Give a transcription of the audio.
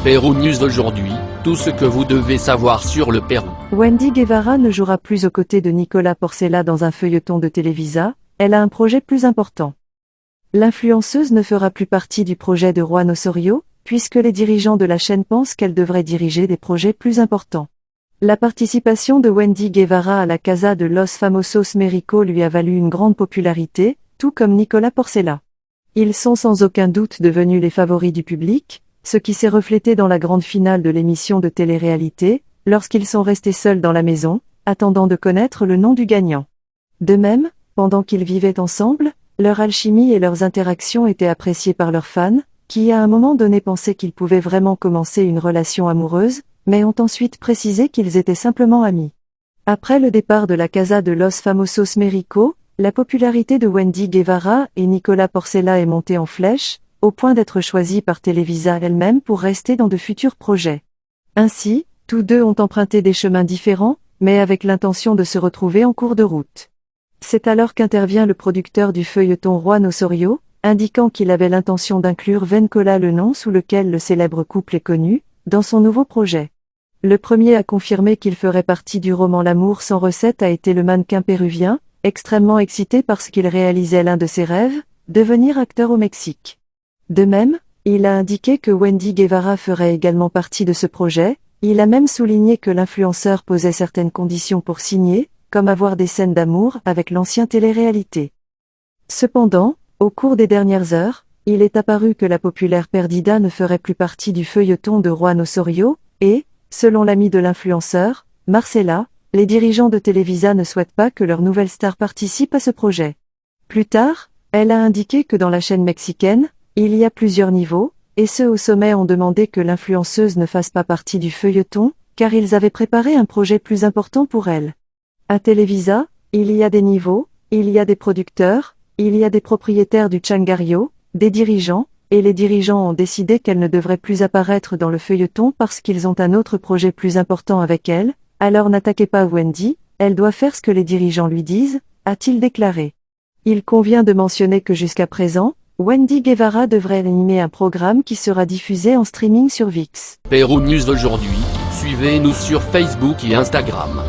Pérou News aujourd'hui, tout ce que vous devez savoir sur le Pérou. Wendy Guevara ne jouera plus aux côtés de Nicolas Porcella dans un feuilleton de Televisa, elle a un projet plus important. L'influenceuse ne fera plus partie du projet de Juan Osorio, puisque les dirigeants de la chaîne pensent qu'elle devrait diriger des projets plus importants. La participation de Wendy Guevara à la Casa de los Famosos México lui a valu une grande popularité, tout comme Nicolas Porcella. Ils sont sans aucun doute devenus les favoris du public, ce qui s'est reflété dans la grande finale de l'émission de télé-réalité, lorsqu'ils sont restés seuls dans la maison, attendant de connaître le nom du gagnant. De même, pendant qu'ils vivaient ensemble, leur alchimie et leurs interactions étaient appréciées par leurs fans, qui à un moment donné pensaient qu'ils pouvaient vraiment commencer une relation amoureuse, mais ont ensuite précisé qu'ils étaient simplement amis. Après le départ de la Casa de los Famosos México, la popularité de Wendy Guevara et Nicolas Porcella est montée en flèche, au point d'être choisie par Televisa elle-même pour rester dans de futurs projets. Ainsi, tous deux ont emprunté des chemins différents, mais avec l'intention de se retrouver en cours de route. C'est alors qu'intervient le producteur du feuilleton Juan Osorio, indiquant qu'il avait l'intention d'inclure Vencola, le nom sous lequel le célèbre couple est connu, dans son nouveau projet. Le premier à confirmer qu'il ferait partie du roman L'amour sans recette a été le mannequin péruvien, extrêmement excité parce qu'il réalisait l'un de ses rêves, devenir acteur au Mexique. De même, il a indiqué que Wendy Guevara ferait également partie de ce projet, il a même souligné que l'influenceur posait certaines conditions pour signer, comme avoir des scènes d'amour avec l'ancien télé-réalité. Cependant, au cours des dernières heures, il est apparu que la populaire Perdida ne ferait plus partie du feuilleton de Juan Osorio, et, selon l'ami de l'influenceur, Marcela, les dirigeants de Televisa ne souhaitent pas que leur nouvelle star participe à ce projet. Plus tard, elle a indiqué que dans la chaîne mexicaine, il y a plusieurs niveaux, et ceux au sommet ont demandé que l'influenceuse ne fasse pas partie du feuilleton, car ils avaient préparé un projet plus important pour elle. À Televisa, il y a des niveaux, il y a des producteurs, il y a des propriétaires du Changarrio, des dirigeants, et les dirigeants ont décidé qu'elle ne devrait plus apparaître dans le feuilleton parce qu'ils ont un autre projet plus important avec elle, alors n'attaquez pas Wendy, elle doit faire ce que les dirigeants lui disent, a-t-il déclaré. Il convient de mentionner que jusqu'à présent, Wendy Guevara devrait animer un programme qui sera diffusé en streaming sur VIX. Pérou News aujourd'hui, suivez-nous sur Facebook et Instagram.